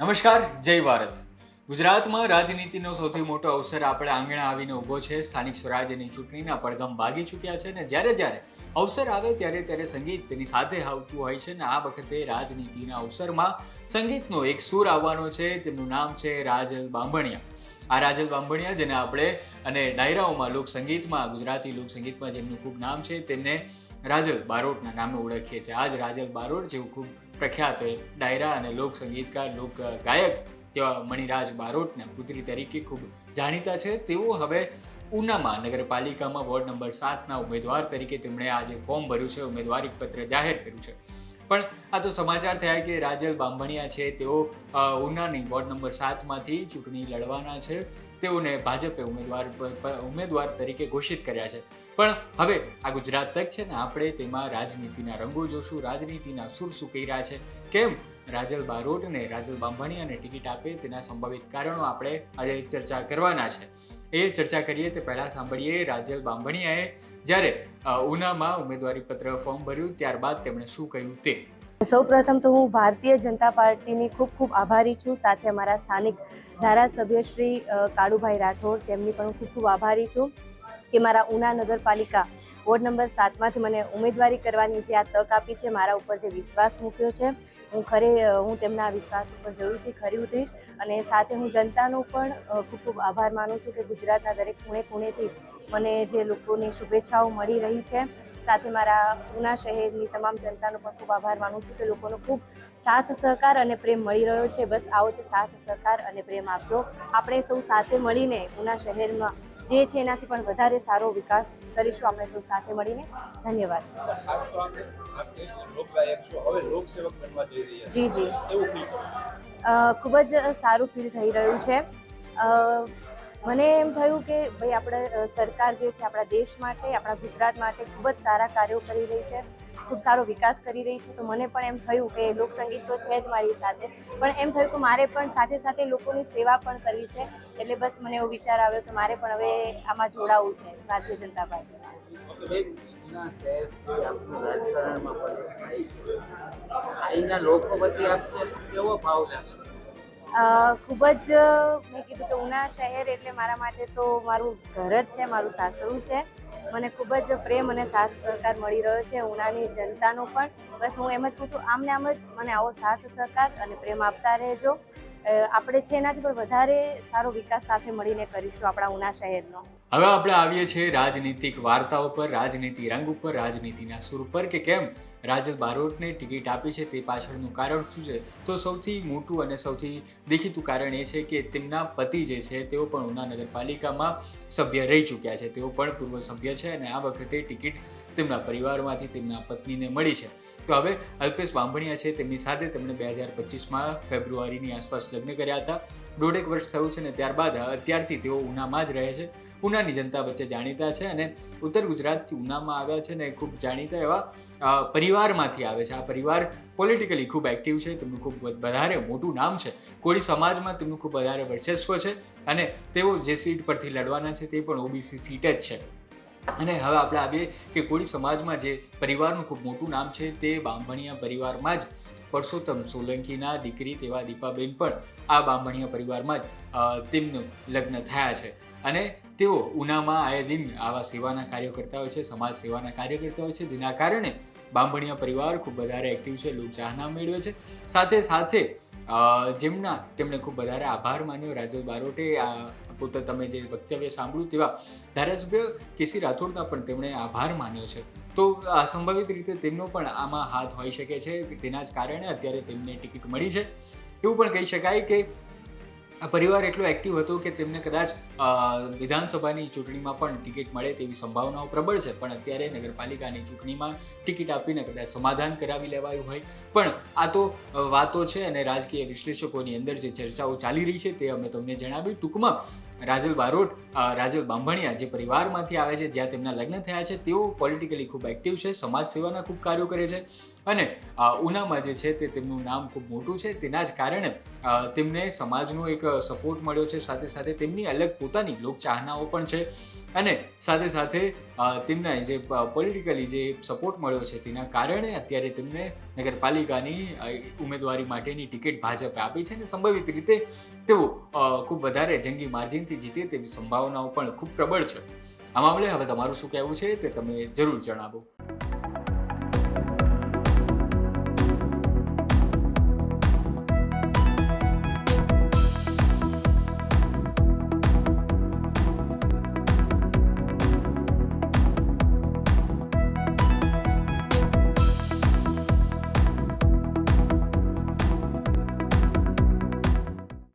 નમસ્કાર, જય ભારત. ગુજરાતમાં રાજનીતિનો સૌથી મોટો અવસર આપણે આંગણે આવીને ઊભો છે. સ્થાનિક સ્વરાજ્યની ચૂંટણીના પડઘમ ભાગી ચૂક્યા છે ને જ્યારે જ્યારે અવસર આવે ત્યારે સંગીત તેની સાથે આવતું હોય છે ને આ વખતે રાજનીતિના અવસરમાં સંગીતનો એક સૂર આવવાનો છે. તેમનું નામ છે રાજલ બાંભણિયા. આ રાજલ બાંભણિયા જેને આપણે અને ડાયરાઓમાં લોકસંગીતમાં ગુજરાતી લોકસંગીતમાં જેમનું ખૂબ નામ છે તેમને રાજલ બારોટના નામે ઓળખીએ છીએ. આજ રાજલ બારોટ જેવું ખૂબ પ્રખ્યાત ડાયરા અને લોક સંગીતકાર લોક ગાયક તેવા મણિરાજ બારોટના પુત્રી તરીકે ખૂબ જાણીતા છે. તેઓ હવે ઉનામાં નગરપાલિકામાં વોર્ડ નંબર 7ના ઉમેદવાર તરીકે તેમણે આજે ફોર્મ ભર્યું છે, ઉમેદવારી પત્ર જાહેર કર્યું છે. પણ આ તો સમાચાર થયા કે રાજલ બાંભણિયા છે તેઓ ઉનાની વોર્ડ નંબર 7માંથી ચૂંટણી લડવાના છે. તેઓને ભાજપે ઉમેદવાર તરીકે ઘોષિત કર્યા છે. પણ હવે આ ગુજરાત તક છે ને આપણે તેમાં રાજનીતિના રંગો જોશું, રાજનીતિના સુર શું કહી રહ્યા છે, કેમ રાજલ બારોટ અને રાજલ બાંભણિયાને ટિકિટ આપે તેના સંભવિત કારણો આપણે આજે ચર્ચા કરવાના છે. એ ચર્ચા કરીએ તે પહેલાં સાંભળીએ રાજલ બાંભણિયાએ જ્યારે ઉનામાં ઉમેદવારી પત્ર ફોર્મ ભર્યું ત્યારબાદ તેમણે શું કહ્યું તે. સૌપ્રથમ તો હું ભારતીય જનતા પાર્ટીની ખૂબ ખૂબ આભારી છું. સાથે અમારા સ્થાનિક ધારાસભ્ય શ્રી કાળુભાઈ રાઠોડ તેમની પણ હું ખૂબ ખૂબ આભારી છું કે મારા ઉના નગરપાલિકા વોર્ડ નંબર 7માંથી મને ઉમેદવારી કરવાની જે આ તક આપી છે, મારા ઉપર જે વિશ્વાસ મૂક્યો છે, હું તેમના વિશ્વાસ ઉપર જરૂરથી ખરી ઉતરીશ. અને સાથે હું જનતાનો પણ ખૂબ ખૂબ આભાર માનું છું કે ગુજરાતના દરેક ખૂણે ખૂણેથી મને જે લોકોની શુભેચ્છાઓ મળી રહી છે. સાથે મારા ઉના શહેરની તમામ જનતાનો પણ ખૂબ આભાર માનું છું કે લોકોનો ખૂબ સાથ સહકાર અને પ્રેમ મળી રહ્યો છે. બસ આવો જ સાથ સહકાર અને પ્રેમ આપજો. આપણે સૌ સાથે મળીને ઉના શહેરમાં જે છે એનાથી પણ વધારે સારો વિકાસ કરીશું આપણે સૌ સાથે મળીને. ધન્યવાદ. જી ખૂબ જ સારું ફીલ થઈ રહ્યું છે. મને એમ થયું કે ભાઈ આપણે સરકાર જે છે આપણા દેશ માટે, આપણા ગુજરાત માટે ખૂબ જ સારા કાર્યો કરી રહી છે, ખૂબ સારો વિકાસ કરી રહી છે. તો મને પણ એમ થયું કે લોકસંગીત તો છે જ મારી સાથે, પણ એમ થયું કે મારે પણ સાથે સાથે લોકોની સેવા પણ કરવી છે. એટલે બસ મને એવો વિચાર આવ્યો કે મારે પણ હવે આમાં જોડાવવું છે ભારતીય જનતા પાર્ટી. ખૂબ જ મેં કીધું કે ઉના શહેર એટલે મારા માટે તો મારું ઘર જ છે, મારું સાસરું છે. મને ખૂબ જ પ્રેમ અને સાથ સહકાર મળી રહ્યો છે ઉનાની જનતાનો પણ. બસ હું એમ જ કહું છું, આમને આમ જ મને આવો સાથ સહકાર અને પ્રેમ આપતા રહેજો. આપણે છે એનાથી પણ વધારે સારો વિકાસ સાથે મળીને કરીશું આપણા ઉના શહેરનો. હવે આપણે આવીએ છીએ રાજનીતિક વાર્તાઓ પર, રાજનીતિ રંગ ઉપર, રાજનીતિના સુર પર કે કેમ રાજલ બારોટને ટિકિટ આપી છે તે પાછળનું કારણ શું છે. તો સૌથી મોટું અને સૌથી દેખીતું કારણ એ છે કે તેમના પતિ જે છે તેઓ પણ ઉના નગરપાલિકામાં સભ્ય રહી ચૂક્યા છે. તેઓ પણ પૂર્વ સભ્ય છે અને આ વખતે ટિકિટ તેમના પરિવારમાંથી તેમના પત્નીને મળી છે. તો હવે અલ્પેશ બાંભણિયા છે તેમની સાથે તેમણે 2025માં ફેબ્રુઆરીની આસપાસ લગ્ન કર્યા હતા. 1.5 વર્ષ થયું છે ને ત્યારબાદ અત્યારથી તેઓ ઉનામાં જ રહે છે. ઉનાની જનતા વચ્ચે જાણીતા છે અને ઉત્તર ગુજરાતથી ઉનામાં આવ્યા છે ને ખૂબ જાણીતા એવા પરિવારમાંથી આવે છે. આ પરિવાર પોલિટિકલી ખૂબ એક્ટિવ છે, તેમનું ખૂબ વધારે મોટું નામ છે. કોળી સમાજમાં તેમનું ખૂબ વધારે વર્ચસ્વ છે અને તેઓ જે સીટ પરથી લડવાના છે તે પણ ઓબીસી સીટ જ છે. અને હવે આપણે આવીએ કે કોળી સમાજમાં જે પરિવારનું ખૂબ મોટું નામ છે તે બાંભણિયા પરિવારમાં જ પરસોત્તમ સોલંકીના દીકરી તેવા દીપાબેન પણ આ બાંભણિયા પરિવારમાં જ તેમનું લગ્ન થયા છે. અને તેઓ ઉનામાં આયે દિન આવા સેવાના કાર્યો કરતા હોય છે, સમાજ સેવાના કાર્ય કરતા હોય છે, જેના કારણે બાંભણિયા પરિવાર ખૂબ વધારે એક્ટિવ છે, લોકચાહના મેળવે છે. સાથે સાથે તેમણે ખૂબ વધારે આભાર માન્યો રાજલ બારોટે. પોતે તમે જે વક્તવ્ય સાંભળ્યું તેવા ધારાસભ્ય કેસી રાઠોડના પણ તેમણે આભાર માન્યો છે. તો સંભવિત રીતે તેમનો પણ આમાં હાથ હોઈ શકે છે. તેના જ કારણે અત્યારે તેમને ટિકિટ મળી છે. એવું પણ કહી શકાય કે આ પરિવાર એટલો એક્ટિવ હતો કે તેમને કદાચ વિધાનસભાની ચૂંટણીમાં પણ ટિકિટ મળે તેવી સંભાવનાઓ પ્રબળ છે. પણ અત્યારે નગરપાલિકાની ચૂંટણીમાં ટિકિટ આપીને કદાચ સમાધાન કરાવી લેવાયું હોય. પણ આ તો વાતો છે અને રાજકીય વિશ્લેષકોની અંદર જે ચર્ચાઓ ચાલી રહી છે તે અમે તમને જણાવી. ટૂંકમાં રાજલ બારોટ, રાજલ બાંભણિયા જે પરિવારમાંથી આવે છે, જ્યાં તેમના લગ્ન થયા છે, તેઓ પોલિટિકલી ખૂબ એક્ટિવ છે, સમાજ સેવાના ખૂબ કાર્યો કરે છે અને ઉનામાં જે છે તે તેમનું નામ ખૂબ મોટું છે, તેના જ કારણે તેમને સમાજનો એક સપોર્ટ મળ્યો છે, સાથે સાથે તેમની અલગ પોતાની લોકચાહનાઓ પણ છે, અને સાથે સાથે તેમના જે પોલિટિકલી જે સપોર્ટ મળ્યો છે તેના કારણે અત્યારે તેમને નગરપાલિકાની ઉમેદવારી માટેની ટિકિટ ભાજપે આપી છે, અને સંભવિત રીતે તેઓ ખૂબ વધારે જંગી માર્જિનથી જીતે તેવી સંભાવનાઓ પણ ખૂબ પ્રબળ છે. આ મામલે હવે તમારું શું કહેવું છે તે તમે જરૂર જણાવો.